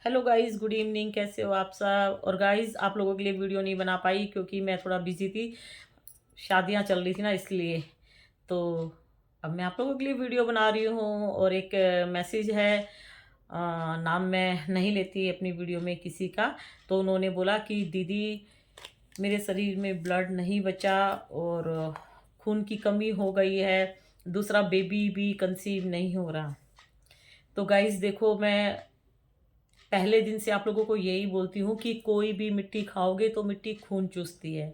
Hello guys, good evening. कैसे हो आप सब? और गाइस, आप लोगों के लिए वीडियो नहीं बना पाई क्योंकि मैं थोड़ा बिजी थी। शादियां चल रही थी ना, इसलिए। तो अब मैं आप लोगों के लिए वीडियो बना रही हूँ। और एक मैसेज है। नाम मैं नहीं लेती अपनी वीडियो में किसी का। तो उन्होंने बोला कि दीदी, मेरे शरीर में ब्लड नहीं बचा और खून की कमी हो गई है। दूसरा बेबी भी कंसीव नहीं हो रहा। तो गाइस देखो, मैं पहले दिन से आप लोगों को यही बोलती हूँ कि कोई भी मिट्टी खाओगे तो मिट्टी खून चूसती है।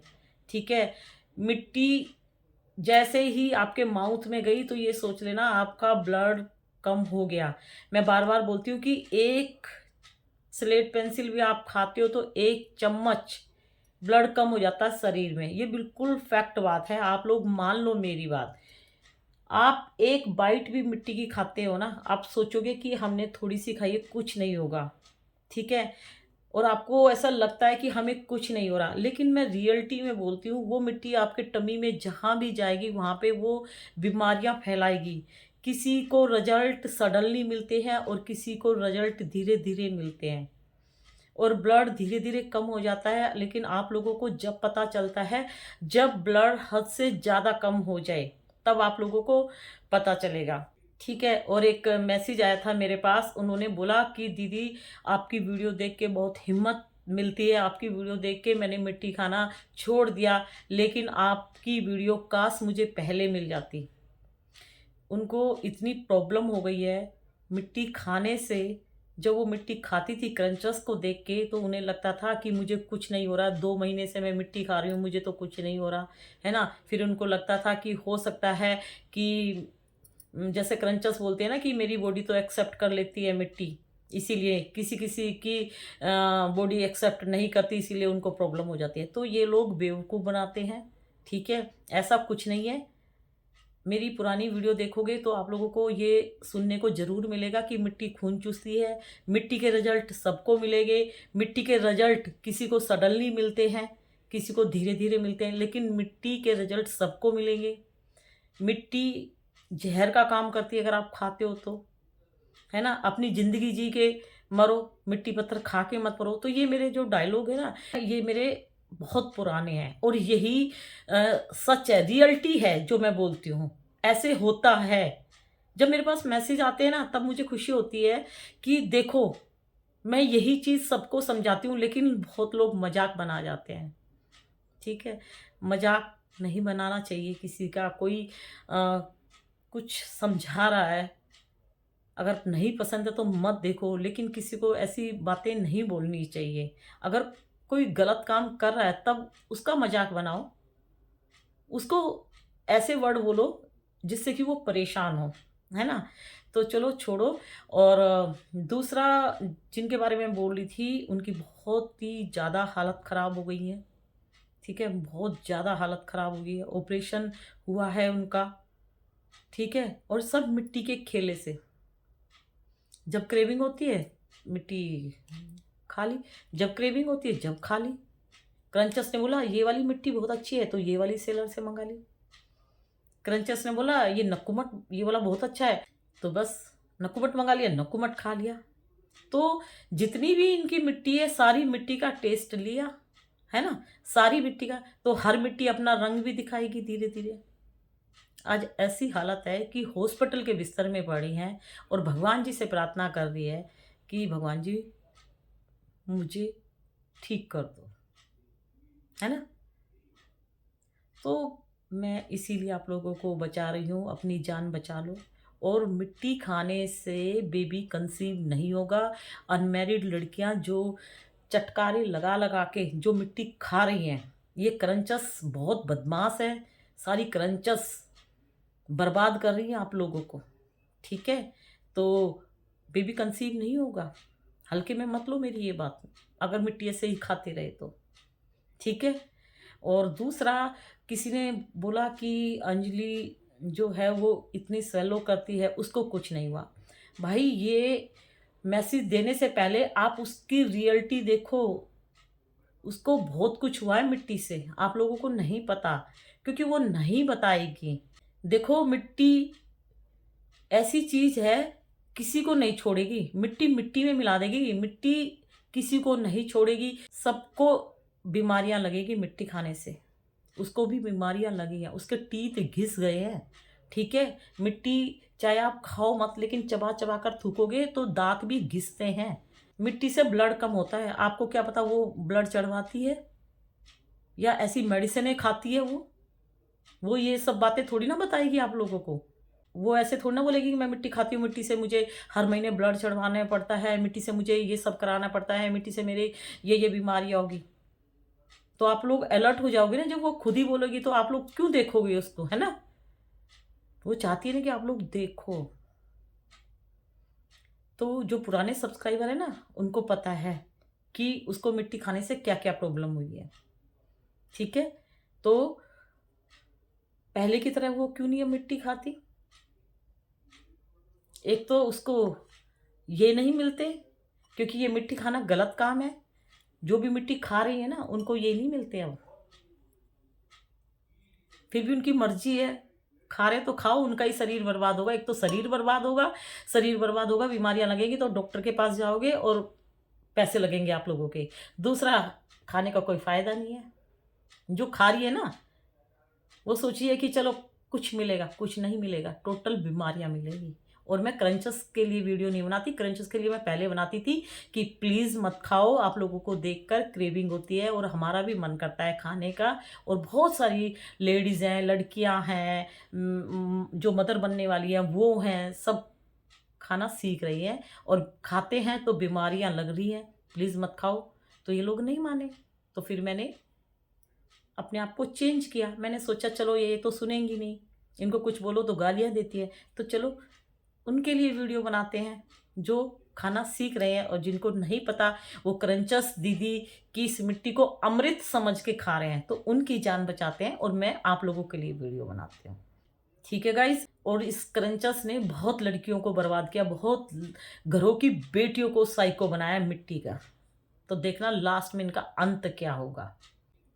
ठीक है। मिट्टी जैसे ही आपके माउथ में गई तो ये सोच लेना आपका ब्लड कम हो गया। मैं बार बार बोलती हूँ कि एक स्लेट पेंसिल भी आप खाते हो तो 1 चम्मच ब्लड कम हो जाता है शरीर में। ये बिल्कुल फैक्ट बात है, आप लोग मान लो मेरी बात। आप एक बाइट भी मिट्टी की खाते हो ना, आप सोचोगे कि हमने थोड़ी सी खाई है, कुछ नहीं होगा। ठीक है। और आपको ऐसा लगता है कि हमें कुछ नहीं हो रहा, लेकिन मैं रियलिटी में बोलती हूँ, वो मिट्टी आपके टमी में जहाँ भी जाएगी वहाँ पे वो बीमारियाँ फैलाएगी। किसी को रिजल्ट सडनली मिलते हैं और किसी को रिजल्ट धीरे धीरे मिलते हैं। और ब्लड धीरे धीरे कम हो जाता है, लेकिन आप लोगों को जब पता चलता है, जब ब्लड हद से ज़्यादा कम हो जाए, तब आप लोगों को पता चलेगा। ठीक है। और एक मैसेज आया था मेरे पास, उन्होंने बोला कि दीदी, आपकी वीडियो देख के बहुत हिम्मत मिलती है। आपकी वीडियो देख के मैंने मिट्टी खाना छोड़ दिया, लेकिन आपकी वीडियो काश मुझे पहले मिल जाती। उनको इतनी प्रॉब्लम हो गई है मिट्टी खाने से। जब वो मिट्टी खाती थी क्रंचर्स को देख के, तो उन्हें लगता था कि मुझे कुछ नहीं हो रहा, 2 महीने से मैं मिट्टी खा रही हूँ, मुझे तो कुछ नहीं हो रहा है ना। फिर उनको लगता था कि हो सकता है कि जैसे क्रंचर्स बोलते हैं ना कि मेरी बॉडी तो एक्सेप्ट कर लेती है मिट्टी, इसीलिए किसी किसी की बॉडी एक्सेप्ट नहीं करती, इसीलिए उनको प्रॉब्लम हो जाती है। तो ये लोग बेवकूफ़ बनाते हैं। ठीक है। ऐसा कुछ नहीं है। मेरी पुरानी वीडियो देखोगे तो आप लोगों को ये सुनने को ज़रूर मिलेगा कि मिट्टी खून चूसती है। मिट्टी के रिजल्ट सबको मिलेंगे। मिट्टी के रिजल्ट किसी को सडनली मिलते हैं, किसी को धीरे धीरे मिलते हैं, लेकिन मिट्टी के रिजल्ट सबको मिलेंगे। मिट्टी जहर का काम करती है अगर आप खाते हो तो, है ना। अपनी ज़िंदगी जी के मरो, मिट्टी पत्थर खा के मत मरो। तो ये मेरे जो डायलॉग है ना, ये मेरे बहुत पुराने हैं और यही सच है, रियलिटी है जो मैं बोलती हूँ। ऐसे होता है। जब मेरे पास मैसेज आते हैं ना, तब मुझे खुशी होती है कि देखो, मैं यही चीज़ सबको समझाती हूँ, लेकिन बहुत लोग मज़ाक बना जाते हैं। ठीक है। मज़ाक नहीं बनाना चाहिए किसी का। कोई कुछ समझा रहा है, अगर नहीं पसंद है तो मत देखो, लेकिन किसी को ऐसी बातें नहीं बोलनी चाहिए। अगर कोई गलत काम कर रहा है तब उसका मज़ाक बनाओ, उसको ऐसे वर्ड बोलो जिससे कि वो परेशान हो, है ना? तो चलो छोड़ो। और दूसरा जिनके बारे में बोल रही थी, उनकी बहुत ही ज़्यादा हालत ख़राब हो गई है। ठीक है? बहुत ज़्यादा हालत ख़राब हो गई है, ऑपरेशन हुआ है उनका। ठीक है? और सब मिट्टी के खेले से। जब क्रेविंग होती है, मिट्टी खा ली। जब क्रेविंग होती है, जब खा ली। क्रंचर्स ने बोला ये वाली मिट्टी बहुत अच्छी है, तो ये वाली सेलर से मंगा ली। क्रंचर्स ने बोला ये नक्कुमट ये वाला बहुत अच्छा है, तो बस नक्कुमट मंगा लिया, नक्कुमट खा लिया। तो जितनी भी इनकी मिट्टी है, सारी मिट्टी का टेस्ट लिया, है ना। सारी मिट्टी का, तो हर मिट्टी अपना रंग भी दिखाएगी धीरे धीरे। आज ऐसी हालत है कि हॉस्पिटल के बिस्तर में पड़ी हैं और भगवान जी से प्रार्थना कर रही है कि भगवान जी, मुझे ठीक कर दो, है ना। तो मैं इसीलिए आप लोगों को बचा रही हूँ, अपनी जान बचा लो। और मिट्टी खाने से बेबी कंसीव नहीं होगा। अनमैरिड लड़कियां जो चटकारे लगा लगा के जो मिट्टी खा रही हैं, ये क्रंचस बहुत बदमाश है। सारी क्रंचस बर्बाद कर रही हैं आप लोगों को। ठीक है। तो बेबी कंसीव नहीं होगा। हल्के में मत लो मेरी ये बात, अगर मिट्टी ऐसे ही खाते रहे तो। ठीक है। और दूसरा, किसी ने बोला कि अंजलि जो है वो इतनी स्वेलो करती है, उसको कुछ नहीं हुआ। भाई, ये मैसेज देने से पहले आप उसकी रियलिटी देखो। उसको बहुत कुछ हुआ है मिट्टी से, आप लोगों को नहीं पता, क्योंकि वो नहीं बताएगी। देखो, मिट्टी ऐसी चीज है किसी को नहीं छोड़ेगी। मिट्टी मिट्टी में मिला देगी, मिट्टी किसी को नहीं छोड़ेगी। सबको बीमारियां लगेगी मिट्टी खाने से। उसको भी बीमारियां लगी हैं, उसके टीथ घिस गए हैं। ठीक है, मिट्टी चाहे आप खाओ मत, लेकिन चबा चबा कर थूकोगे तो दांत भी घिसते हैं। मिट्टी से ब्लड कम होता है, आपको क्या पता वो ब्लड चढ़वाती है या ऐसी मेडिसिन खाती है। वो ये सब बातें थोड़ी ना बताएगी आप लोगों को। वो ऐसे थोड़ी ना बोलेगी कि मैं मिट्टी खाती हूँ, मिट्टी से मुझे हर महीने ब्लड चढ़वाना पड़ता है, मिट्टी से मुझे ये सब कराना पड़ता है, मिट्टी से मेरे ये बीमारियाँ होगी। तो आप लोग अलर्ट हो जाओगे ना जब वो खुद ही बोलेगी, तो आप लोग क्यों देखोगे उसको, है ना। वो चाहती है ना कि आप लोग देखो। तो जो पुराने सब्सक्राइबर है ना, उनको पता है कि उसको मिट्टी खाने से क्या क्या प्रॉब्लम हुई है। ठीक है, तो पहले की तरह वो क्यों नहीं अब मिट्टी खाती। एक तो उसको ये नहीं मिलते, क्योंकि ये मिट्टी खाना गलत काम है। जो भी मिट्टी खा रही है ना, उनको ये नहीं मिलते अब। फिर भी उनकी मर्जी है, खा रहे तो खाओ, उनका ही शरीर बर्बाद होगा। एक तो शरीर बर्बाद होगा, शरीर बर्बाद होगा, बीमारियां लगेंगी तो डॉक्टर के पास जाओगे और पैसे लगेंगे आप लोगों के। दूसरा, खाने का कोई फायदा नहीं है। जो खा रही है ना, वो सोचिए कि चलो कुछ मिलेगा, कुछ नहीं मिलेगा, टोटल बीमारियां मिलेगी। और मैं क्रंचेस के लिए वीडियो नहीं बनाती, क्रंचेस के लिए मैं पहले बनाती थी कि प्लीज़ मत खाओ, आप लोगों को देखकर क्रेविंग होती है और हमारा भी मन करता है खाने का। और बहुत सारी लेडीज़ हैं, लड़कियां हैं, जो मदर बनने वाली हैं, वो हैं, सब खाना सीख रही हैं और खाते हैं तो बीमारियां लग रही हैं। प्लीज़ मत खाओ। तो ये लोग नहीं माने, तो फिर मैंने अपने आप को चेंज किया। मैंने सोचा चलो ये तो सुनेंगी नहीं, इनको कुछ बोलो तो गालियाँ देती है, तो चलो उनके लिए वीडियो बनाते हैं जो खाना सीख रहे हैं और जिनको नहीं पता, वो क्रंचस दीदी की इस मिट्टी को अमृत समझ के खा रहे हैं, तो उनकी जान बचाते हैं और मैं आप लोगों के लिए वीडियो बनाती हूँ। ठीक है गाइस। और इस क्रंचस ने बहुत लड़कियों को बर्बाद किया, बहुत घरों की बेटियों को साइको बनाया मिट्टी का। तो देखना लास्ट में इनका अंत क्या होगा।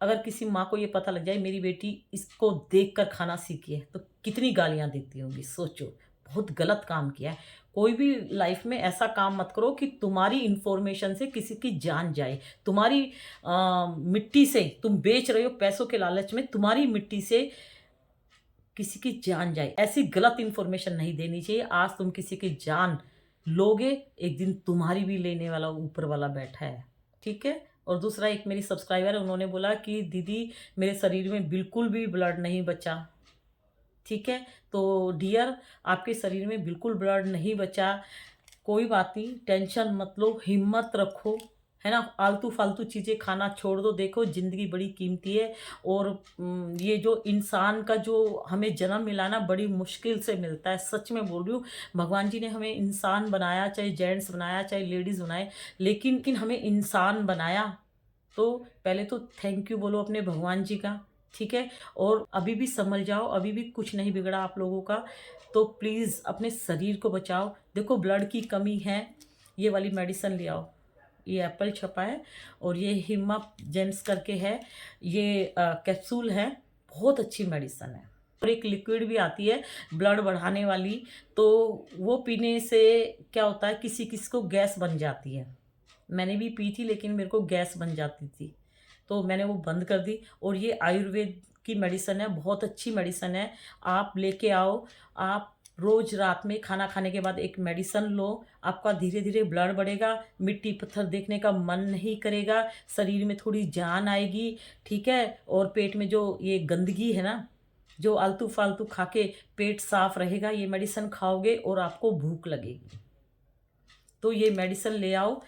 अगर किसी माँ को ये पता लग जाए मेरी बेटी इसको देखकर खाना सीखी है, तो कितनी गालियाँ देती होंगी, सोचो। बहुत गलत काम किया है। कोई भी लाइफ में ऐसा काम मत करो कि तुम्हारी इंफॉर्मेशन से किसी की जान जाए। तुम्हारी मिट्टी से तुम बेच रहे हो पैसों के लालच में, तुम्हारी मिट्टी से किसी की जान जाए, ऐसी गलत इंफॉर्मेशन नहीं देनी चाहिए। आज तुम किसी की जान लोगे, एक दिन तुम्हारी भी लेने वाला ऊपर वाला बैठा है। ठीक है। और दूसरा, एक मेरी सब्सक्राइबर है, उन्होंने बोला कि दीदी मेरे शरीर में बिल्कुल भी ब्लड नहीं बचा। ठीक है, तो डियर, आपके शरीर में बिल्कुल ब्लड नहीं बचा, कोई बात नहीं, टेंशन मत लो, हिम्मत रखो, है ना। आलतू फालतू चीज़ें खाना छोड़ दो। देखो ज़िंदगी बड़ी कीमती है और ये जो इंसान का जो हमें जन्म मिला ना, बड़ी मुश्किल से मिलता है। सच में बोल रही हूँ, भगवान जी ने हमें इंसान बनाया, चाहे जेंट्स बनाया चाहे लेडीज़ बनाए, लेकिन हमें इंसान बनाया। तो पहले तो थैंक यू बोलो अपने भगवान जी का। ठीक है। और अभी भी संभल जाओ, अभी भी कुछ नहीं बिगड़ा आप लोगों का। तो प्लीज़ अपने शरीर को बचाओ। देखो ब्लड की कमी है, ये वाली मेडिसिन ले आओ। ये एप्पल छपा है और ये हिम्मा जेम्स करके है, ये कैप्सूल है, बहुत अच्छी मेडिसिन है। और एक लिक्विड भी आती है ब्लड बढ़ाने वाली, तो वो पीने से क्या होता है, किसी किसी को गैस बन जाती है। मैंने भी पी थी लेकिन मेरे को गैस बन जाती थी, तो मैंने वो बंद कर दी। और ये आयुर्वेद की मेडिसिन है, बहुत अच्छी मेडिसिन है, आप लेके आओ। आप रोज़ रात में खाना खाने के बाद एक मेडिसिन लो, आपका धीरे धीरे ब्लड बढ़ेगा, मिट्टी पत्थर देखने का मन नहीं करेगा, शरीर में थोड़ी जान आएगी। ठीक है। और पेट में जो ये गंदगी है ना, जो आलतू फालतू खा के पेट साफ रहेगा, ये मेडिसिन खाओगे और आपको भूख लगेगी। तो ये मेडिसिन ले आओ,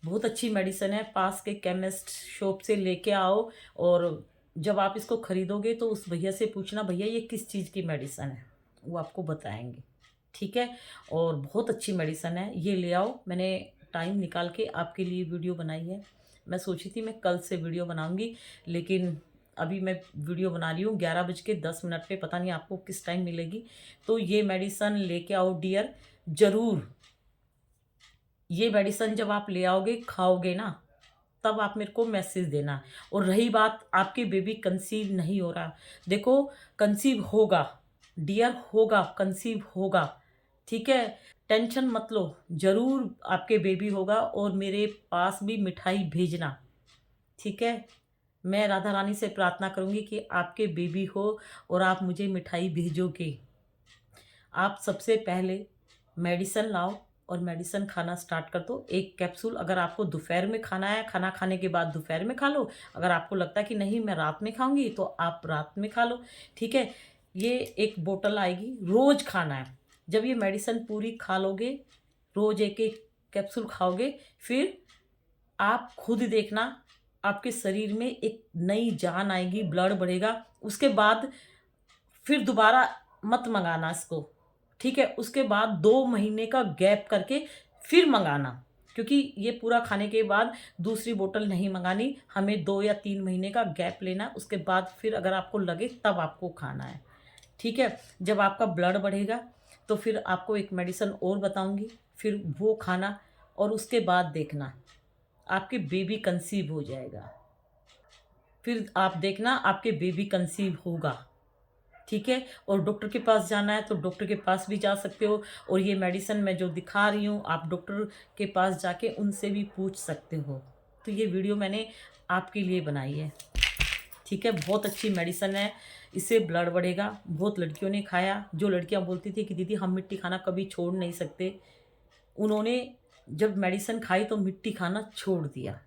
बहुत अच्छी मेडिसिन है, पास के केमिस्ट शॉप से लेके आओ। और जब आप इसको खरीदोगे तो उस भैया से पूछना, भैया ये किस चीज़ की मेडिसिन है, वो आपको बताएंगे। ठीक है। और बहुत अच्छी मेडिसिन है, ये ले आओ। मैंने टाइम निकाल के आपके लिए वीडियो बनाई है। मैं सोची थी मैं कल से वीडियो बनाऊंगी, लेकिन अभी मैं वीडियो बना रही हूँ 11:10 पे, पता नहीं आपको किस टाइम मिलेगी। तो ये मेडिसिन लेके आओ डियर, ज़रूर। ये मेडिसिन जब आप ले आओगे, खाओगे ना, तब आप मेरे को मैसेज देना। और रही बात आपके बेबी कंसीव नहीं हो रहा, देखो कंसीव होगा डियर, होगा, कंसीव होगा। ठीक है। टेंशन मत लो, ज़रूर आपके बेबी होगा और मेरे पास भी मिठाई भेजना, ठीक है? मैं राधा रानी से प्रार्थना करूँगी कि आपके बेबी हो और आप मुझे मिठाई भेजोगे। आप सबसे पहले मेडिसिन लाओ और मेडिसिन खाना स्टार्ट कर दो। एक कैप्सूल अगर आपको दोपहर में खाना है, खाना खाने के बाद दोपहर में खा लो। अगर आपको लगता है कि नहीं मैं रात में खाऊँगी तो आप रात में खा लो, ठीक है? ये एक बोतल आएगी, रोज़ खाना है। जब ये मेडिसिन पूरी खा लोगे, रोज़ एक-एक कैप्सूल खाओगे, फिर आप खुद देखना आपके शरीर में एक नई जान आएगी, ब्लड बढ़ेगा। उसके बाद फिर दोबारा मत मँगाना इसको, ठीक है? उसके बाद 2 महीने का गैप करके फिर मँगाना, क्योंकि ये पूरा खाने के बाद दूसरी बोतल नहीं मँगानी, हमें 2 या 3 महीने का गैप लेना है, उसके बाद फिर अगर आपको लगे तब आपको खाना है, ठीक है? जब आपका ब्लड बढ़ेगा, तो फिर आपको एक मेडिसिन और बताऊँगी, फिर वो खाना और उसके बाद देखना, आपके बेबी कंसीव हो जाएगा। फिर आप देखना आपके बेबी कंसीव होगा। ठीक है? और डॉक्टर के पास जाना है तो डॉक्टर के पास भी जा सकते हो और ये मेडिसिन मैं जो दिखा रही हूँ आप डॉक्टर के पास जाके उनसे भी पूछ सकते हो। तो ये वीडियो मैंने आपके लिए बनाई है। ठीक है? बहुत अच्छी मेडिसिन है, इससे ब्लड बढ़ेगा। बहुत लड़कियों ने खाया, जो लड़कियाँ बोलती थी कि दीदी हम मिट्टी खाना कभी छोड़ नहीं सकते, उन्होंने जब मेडिसिन खाई तो मिट्टी खाना छोड़ दिया।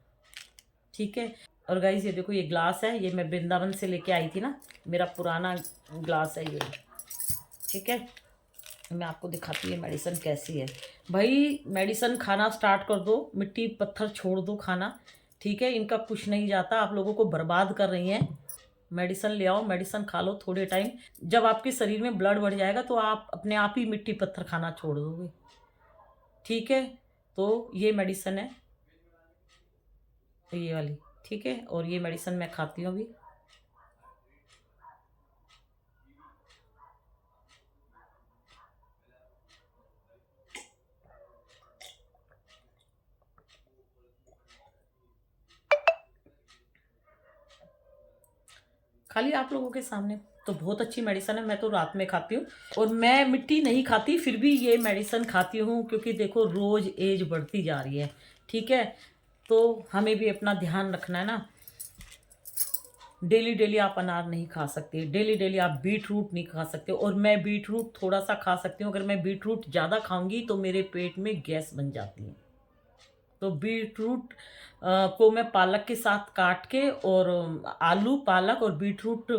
ठीक है? और गाइस ये देखो ये ग्लास है, ये मैं वृंदावन से लेके आई थी ना, मेरा पुराना ग्लास है ये। ठीक है? मैं आपको दिखाती हूँ मेडिसिन कैसी है। भाई मेडिसिन खाना स्टार्ट कर दो, मिट्टी पत्थर छोड़ दो खाना, ठीक है? इनका कुछ नहीं जाता, आप लोगों को बर्बाद कर रही हैं। मेडिसिन ले आओ, मेडिसिन खा लो थोड़े टाइम, जब आपके शरीर में ब्लड बढ़ जाएगा तो आप अपने आप ही मिट्टी पत्थर खाना छोड़ दोगे। ठीक है? तो ये मेडिसिन है, ये वाली, ठीक है? और ये मेडिसिन मैं खाती हूँ अभी। खाली आप लोगों के सामने। तो बहुत अच्छी मेडिसिन है, मैं तो रात में खाती हूँ और मैं मिट्टी नहीं खाती फिर भी ये मेडिसिन खाती हूँ क्योंकि देखो रोज़ एज बढ़ती जा रही है, ठीक है? तो हमें भी अपना ध्यान रखना है ना। डेली डेली आप अनार नहीं खा सकते, डेली डेली आप बीट रूट नहीं खा सकते और मैं बीट रूट थोड़ा सा खा सकती हूँ। अगर मैं बीट रूट ज़्यादा खाऊंगी तो मेरे पेट में गैस बन जाती है। तो बीट रूट को मैं पालक के साथ काट के और आलू पालक और बीट रूट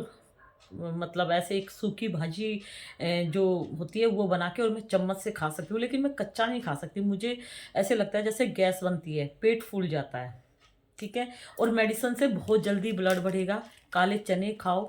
मतलब ऐसे एक सूखी भाजी जो होती है वो बना के और मैं चम्मच से खा सकती हूँ, लेकिन मैं कच्चा नहीं खा सकती। मुझे ऐसे लगता है जैसे गैस बनती है, पेट फूल जाता है, ठीक है? और मेडिसिन से बहुत जल्दी ब्लड बढ़ेगा। काले चने खाओ,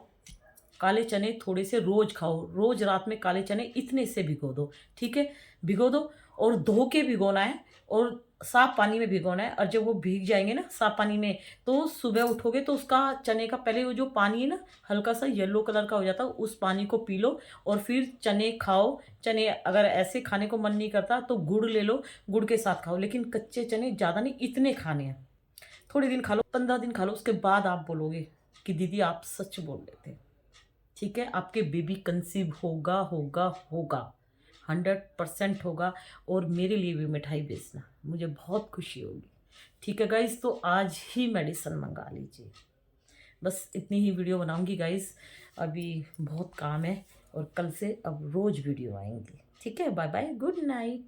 काले चने थोड़े से रोज़ खाओ, रोज़ रात में काले चने इतने से भिगो दो, ठीक है? भिगो दो और धो के भिगोना है और साफ़ पानी में भिगोना है और जब वो भीग जाएँगे ना साफ़ पानी में, तो सुबह उठोगे तो उसका चने का पहले वो जो पानी है ना, हल्का-सा येलो कलर का हो जाता है, उस पानी को पी लो और फिर चने खाओ। चने अगर ऐसे खाने को मन नहीं करता तो गुड़ ले लो, गुड़ के साथ खाओ, लेकिन कच्चे चने ज़्यादा नहीं, इतने खाने हैं। थोड़े दिन खा लो, 15 दिन खा लो, उसके बाद आप बोलोगे कि दीदी आप सच बोल रहे थे। ठीक है? आपके बेबी कंसीव होगा, होगा, होगा, 100% होगा और मेरे लिए भी मिठाई भेजना, मुझे बहुत खुशी होगी। ठीक है गाइज़? तो आज ही मेडिसिन मँगा लीजिए। बस इतनी ही वीडियो बनाऊँगी गाइज़, अभी बहुत काम है और कल से अब रोज़ वीडियो आएँगी। ठीक है? Bye bye, good night.